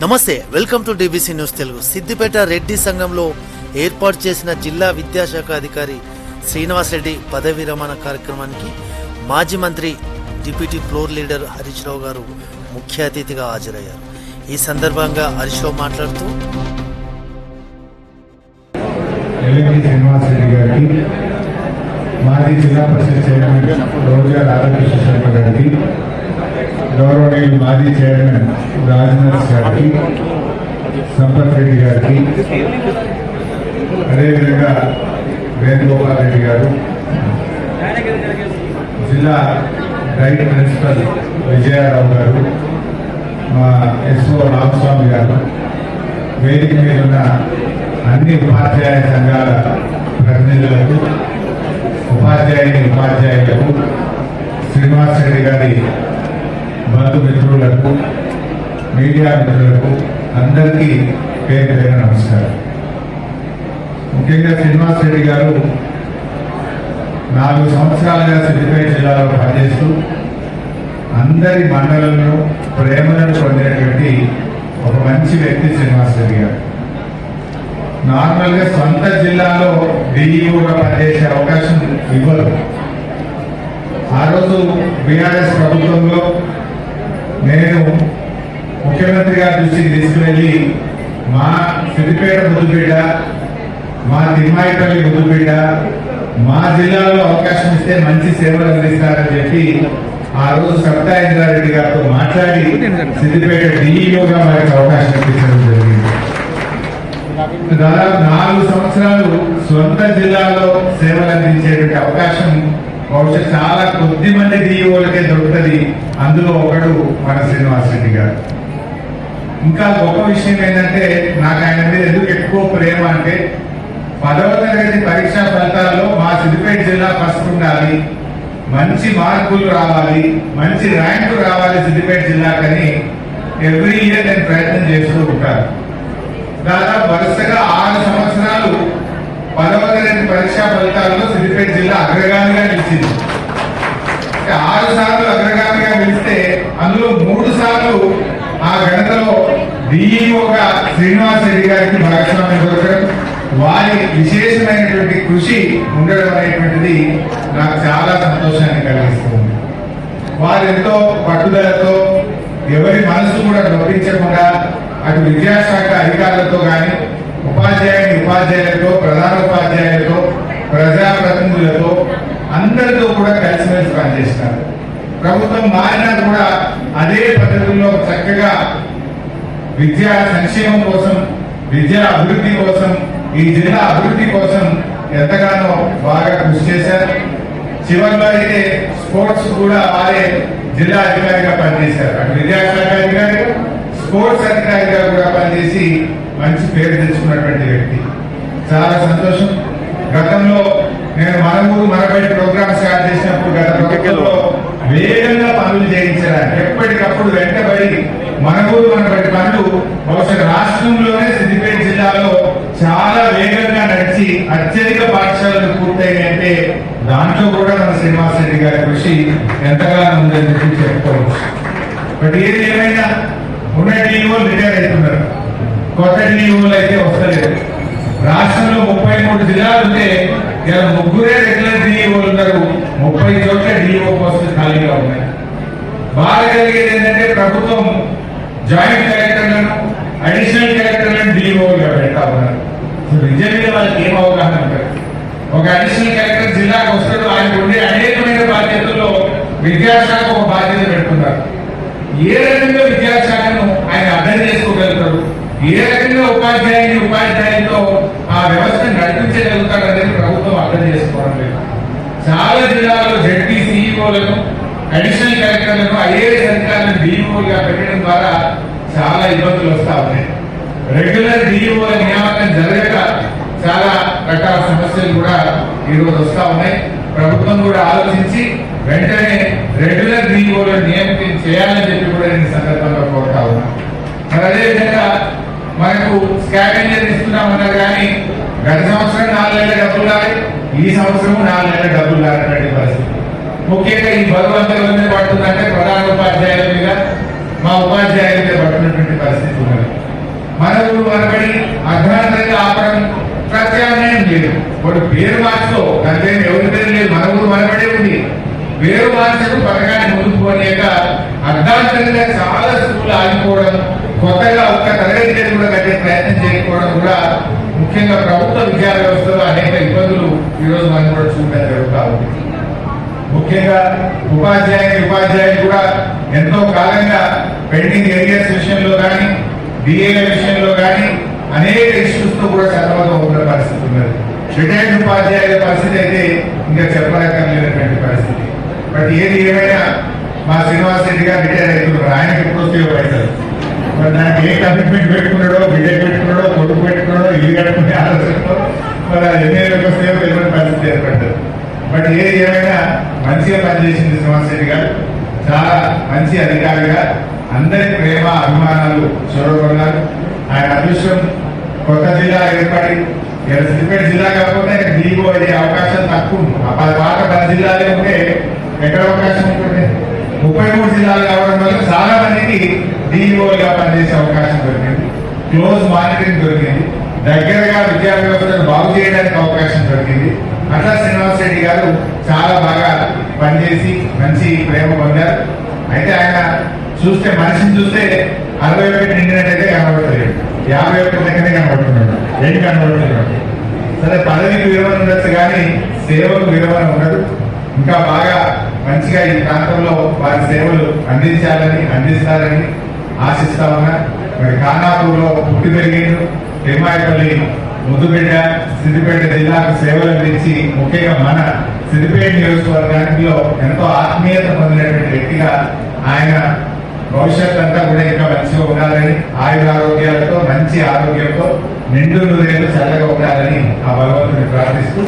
నమస్తే, welcome to DBC news Telugu. Siddipet Reddy సంఘంలో ఏర్పాటు చేసిన జిల్లా విద్యాశాఖ అధికారి శ్రీనివాస్ రెడ్డి పదవి విరమణ కార్యక్రమానికి మాజీ మంత్రి deputy floor leader Harish Rao గారు ముఖ్య అతిథిగా హాజరయ్యారు. ఈ సందర్భంగా హరీష్ రావు మాట్లాడుతూ శ్రీనివాస్ రెడ్డి గారికి, మాజీ జిల్లా పరిషత్ చైర్మన్ రోజా రాధాకృష్ణ శర్మ గారికి, గౌరవనీయులు మాజీ చైర్మన్ రాజనర్స్ గారికి, సంపత్ రెడ్డి గారికి, అదేవిధంగా వేణుగోపాల్ రెడ్డి గారు, జిల్లా డైట్ ప్రిన్సిపల్ విజయారావు గారు, మా ఎస్ఓ రామస్వామి గారు, వేదిక మీద ఉన్న అన్ని ఉపాధ్యాయ సంఘాల ప్రతినిధులకు, ఉపాధ్యాయులకు, శ్రీనివాస్ రెడ్డి గారి బంధుమిత్రులకు, మీడియా మిత్రులకు అందరికీ పేరు పేరు నమస్కారం. ముఖ్యంగా శ్రీనివాస్ రెడ్డి గారు 4 సంవత్సరాలుగా సిద్దిపేట జిల్లాలో పనిచేస్తూ అందరి మండలంలో ప్రేమలను పొందినటువంటి ఒక మంచి వ్యక్తి శ్రీనివాస్ రెడ్డి గారు. నార్మల్గా సొంత జిల్లాలో డిఈఓగా పనిచేసే అవకాశం ఇవ్వరు. ఆ రోజు బీఆర్ఎస్ ప్రభుత్వంలో నేను ముఖ్యమంత్రి గారి దృష్టికి తీసుకువెళ్ళి మా సిద్దిపేట ముద్దుబిడ్డ, మా తిమ్మాయిపల్లి ముద్దుబిడ్డ, మా జిల్లాలో అవకాశం ఇస్తే మంచి సేవలు అందిస్తారని చెప్పి ఆ రోజు సబితా ఇంద్రారెడ్డి గారితో మాట్లాడి సిద్దిపేట డిఈఓగా మనకి అవకాశం ఇప్పించడం జరిగింది. దాదాపు 4 సంవత్సరాలు సొంత జిల్లాలో సేవలు అందించేటువంటి అవకాశం బహుశా చాలా కొద్ది మంది డిఈఓలకే దొరుకుతుంది. అందులో ఒకడు మన శ్రీనివాస్ రెడ్డి గారు. ఇంకా గొప్ప విషయం ఏంటంటే, నాకు ఆయన మీద ఎందుకు ఎక్కువ ప్రేమ అంటే, 10వ తరగతి పరీక్షా ఫలితాల్లో మా సిద్దిపేట జిల్లా ఫస్ట్ ఉండాలి, మంచి మార్కులు రావాలి, మంచి ర్యాంకు రావాలి సిద్దిపేట జిల్లాకని ఎవ్రీ ఇయర్ నేను ప్రయత్నం చేస్తూ ఉంటాను. దాదాపు వరుసగా 6 సంవత్సరాలు 10వ తరగతి పరీక్షా ఫలితాల్లో సిద్దిపేట జిల్లా అగ్రగామిగా నిలిచింది. 6 సార్లు అగ్రగామిగా నిలిస్తే అందులో 3 సార్లు ఆ ఘనతలో డిఈఓగా శ్రీనివాస్ రెడ్డి గారికి భాగస్వామ్యం దొరకడం, వారి విశేషమైనటువంటి కృషి ఉండడం అనేటువంటిది నాకు చాలా సంతోషాన్ని కలిగిస్తుంది. వారు ఎంతో పట్టుదలతో ఎవరి మనసు కూడా నొప్పించకుండా అటు విద్యాశాఖ అధికారులతో కానీ, ఉపాధ్యాయులతో, ప్రధాన ఉపాధ్యాయులతో, ప్రజాప్రతినిధులతో అందరితో కూడా కలిసిమెలిసి పనిచేస్తారు. ప్రభుత్వం మారినా కూడా అదే పద్ధతుల్లో చక్కగా విద్యా సంక్షేమం కోసం, విద్యా అభివృద్ధి కోసం, ఈ జిల్లా అభివృద్ధి కోసం ఎంతగానో బాగా కృషి చేశారు. చివరిలో అయితే స్పోర్ట్స్ కూడా వారే జిల్లా అధికారిగా పనిచేశారు. అటు విద్యాశాఖ అధికారిగా, స్పోర్ట్స్ అధికారిగా కూడా పనిచేసి మంచి పేరు తెచ్చుకున్నటువంటి వ్యక్తి. చాలా సంతోషం. గతంలో నేను మనబడి ప్రోగ్రామ్ స్టార్ట్ చేసినప్పుడు గత ప్రభుత్వంలో వేగంగా పనులు చేయించడానికి ఎప్పటికప్పుడు వెంటబడి మనబడి పనులు బహుశా రాష్ట్రంలోనే సిద్దిపేట జిల్లాలో చాలా వేగంగా నడిచి అత్యధిక పాఠశాలలు పూర్తయినాయంటే దాంట్లో కూడా మన శ్రీనివాస్ రెడ్డి గారి కృషి ఎంతగానో ఉందని చెప్పి చెప్పుకోవచ్చు. బట్ ఏది ఏమైనా ఉన్న డిఈఓలు రిటైర్ అవుతున్నారు, కొత్త డిఈఓలు అయితే వస్తలేదు. రాష్ట్రంలో 33 జిల్లాలు ఉంటే ఇలా 3 రెగ్యులర్ డిఈఓలు ఉన్నారు. 30 చోట్ల డిఈఓ పోస్టులు ఖాళీగా ఉన్నాయి. బాగా జరిగేది ఏంటంటే, ప్రభుత్వం జాయింట్ కలెక్టర్లను, అడిషనల్ కలెక్టర్లను డిఈఓలుగా పెడతా ఉన్నారు. నిజంగా వాళ్ళకి ఏం అవగాహన ఉంటుంది? ఒక అడిషనల్ కలెక్టర్ జిల్లాకు వస్తాడు, ఆయనకు ఉండే అనేకమైన బాధ్యతల్లో విద్యాశాఖ ఒక బాధ్యత పెడుతున్నారు. ఏ రకంగా విద్యాశాఖను ఆయన అర్థం చేసుకోగలుగుతాడు, ఏ రకంగా ఉపాధ్యాయులతో ఆ వ్యవస్థను నడిపించగలుగుతాడు అనేది ప్రభుత్వం అర్థం చేసుకోవడం లేదు. చాలా జిల్లాల్లో జడ్పీ సిఇఓలను, అడిషనల్ కలెక్టర్లను, ఐఏఎస్ అధికారులను డిఈఓలుగా పెట్టడం ద్వారా చాలా ఇబ్బందులు వస్తా ఉన్నాయి. రెగ్యులర్ డిఈఓల నియామకం జరగక చాలా రకాల సమస్యలు కూడా ఈరోజు వస్తా ఉన్నాయి. ప్రభుత్వం కూడా ఆలోచించి వెంటనే రెగ్యులర్ డిఈఓలను నియమనం చేయాలని చెప్పి కూడా నేను సందర్భంగా కోరుతా ఉన్నాను. మరి అదేవిధంగా మనకు స్కావెంజర్ ఇస్తున్నామన్నారు, కానీ గత సంవత్సరం 4 నెలల డబ్బులు రాలి, ఈ సంవత్సరం 4 నెలల డబ్బులు రానటువంటి పరిస్థితి. ముఖ్యంగా ఈ బరువు అంతా పడుతుందంటే ప్రధాన ఉపాధ్యాయుల మీద, మా ఉపాధ్యాయుల మీద పడుతున్నటువంటి పరిస్థితి ఉన్నది. ఊరు మనబడి అర్ధరాత్రంగా ఆపడం ప్రత్యామ్నాయం లేదు. వాడు పేరు మార్చుకో, దాంట్లో ఎవరి పేరు లేదు, మన ఊరు మనబడే ఉంది. పేరు మార్చకు పథకాన్ని ముందుకు పోలేక అర్ధాంతరంగా చాలా స్కూల్ ఆగిపోవడం, కొత్తగా ఒక్క తరగతి గది కూడా కట్టే ప్రయత్నం చేయకపోవడం కూడా ముఖ్యంగా ప్రభుత్వ విద్యా వ్యవస్థలో అనేక ఇబ్బందులు ఈరోజు మనం కూడా చూడడం జరుగుతూ ఉంది. ముఖ్యంగా ఉపాధ్యాయులు కూడా ఎంతో కాలంగా పెండింగ్ ఏరియాస్ విషయంలో కానీ డిఏల విషయంలో కానీ అనేక ఇష్యూస్ తో కూడా సతమతం అవుతున్న పరిస్థితి ఉన్నది. రిటైర్డ్ ఉపాధ్యాయుల పరిస్థితి అయితే ఇంకా చెప్పలేకపోయినటువంటి పరిస్థితి. బట్ ఏది ఏమైనా మా శ్రీనివాస్ రెడ్డి గారు రిటైర్ అవుతున్నారు. ఆయనకి ఎప్పుడు వస్తాయో పైసలు, మరి దానికి ఏ కమిట్మెంట్ పెట్టుకున్నాడో, బిడ్డకు పెట్టుకున్నాడో, కొడుకు పెట్టుకున్నాడో, ఇల్లు కట్టుకునే ఆలోచనతో మరి ఎన్నేళ్ళకి వస్తాయో తెలియని పరిస్థితి ఏర్పడ్డది. బట్ ఏది ఏమైనా మంచిగా పనిచేసింది శ్రీనివాస్ రెడ్డి గారు. చాలా మంచి అధికారిగా అందరి ప్రేమ అభిమానాలు చూడగొన్నారు. ఆయన అదృష్టం కొత్త జిల్లా ఏర్పడి సిద్దిపేట జిల్లా కాకపోతే ఆయన డీఓ అయ్యే అవకాశం తక్కువ. పాత 10 జిల్లాలే ఉంటే ఎక్కడ అవకాశం ఉంటుంది? 33 జిల్లాలు కావడం వల్ల చాలా మందికి డీఓగా పనిచేసే అవకాశం దొరికింది. క్లోజ్ మానిటరింగ్ దొరికింది. దగ్గరగా విద్యా వ్యవస్థను బాగు చేయడానికి అవకాశం దొరికింది. అట్లా శ్రీనివాస్ రెడ్డి గారు చాలా బాగా పనిచేసి మంచి ప్రేమ పొందారు. అయితే ఆయన చూస్తే మనిషిని చూస్తే 61 నిండినట్టయితే కనబడతలేడు, 51 దగ్గరే కనబడుతున్నాడు, ఏం కనబడుతున్నాడు. సరే పదవికి విలువ ఉండొచ్చు కానీ సేవకు విలువ ఉండదు. ఇంకా బాగా మంచిగా ఈ ప్రాంతంలో వారి సేవలు అందిస్తారని ఆశిస్తా ఉన్నా. మరి ఖానాపూర్లో పుట్టి పెరిగిండు, తిమ్మాయిపల్లి ముద్దుబిడ్డ, సిద్దిపేట జిల్లాకు సేవలు అందించి ముఖ్యంగా మన సిద్దిపేట నియోజకవర్గానికి ఎంతో ఆత్మీయత పొందినటువంటి వ్యక్తిగా ఆయన భవిష్యత్ అంతా కూడా ఇంకా మంచిగా ఉండాలని, ఆయురారోగ్యాలతో మంచి ఆరోగ్యంతో నిండు నూరేళ్లు చల్లగా ఉండాలని ఆ భగవంతుని ప్రార్థిస్తూ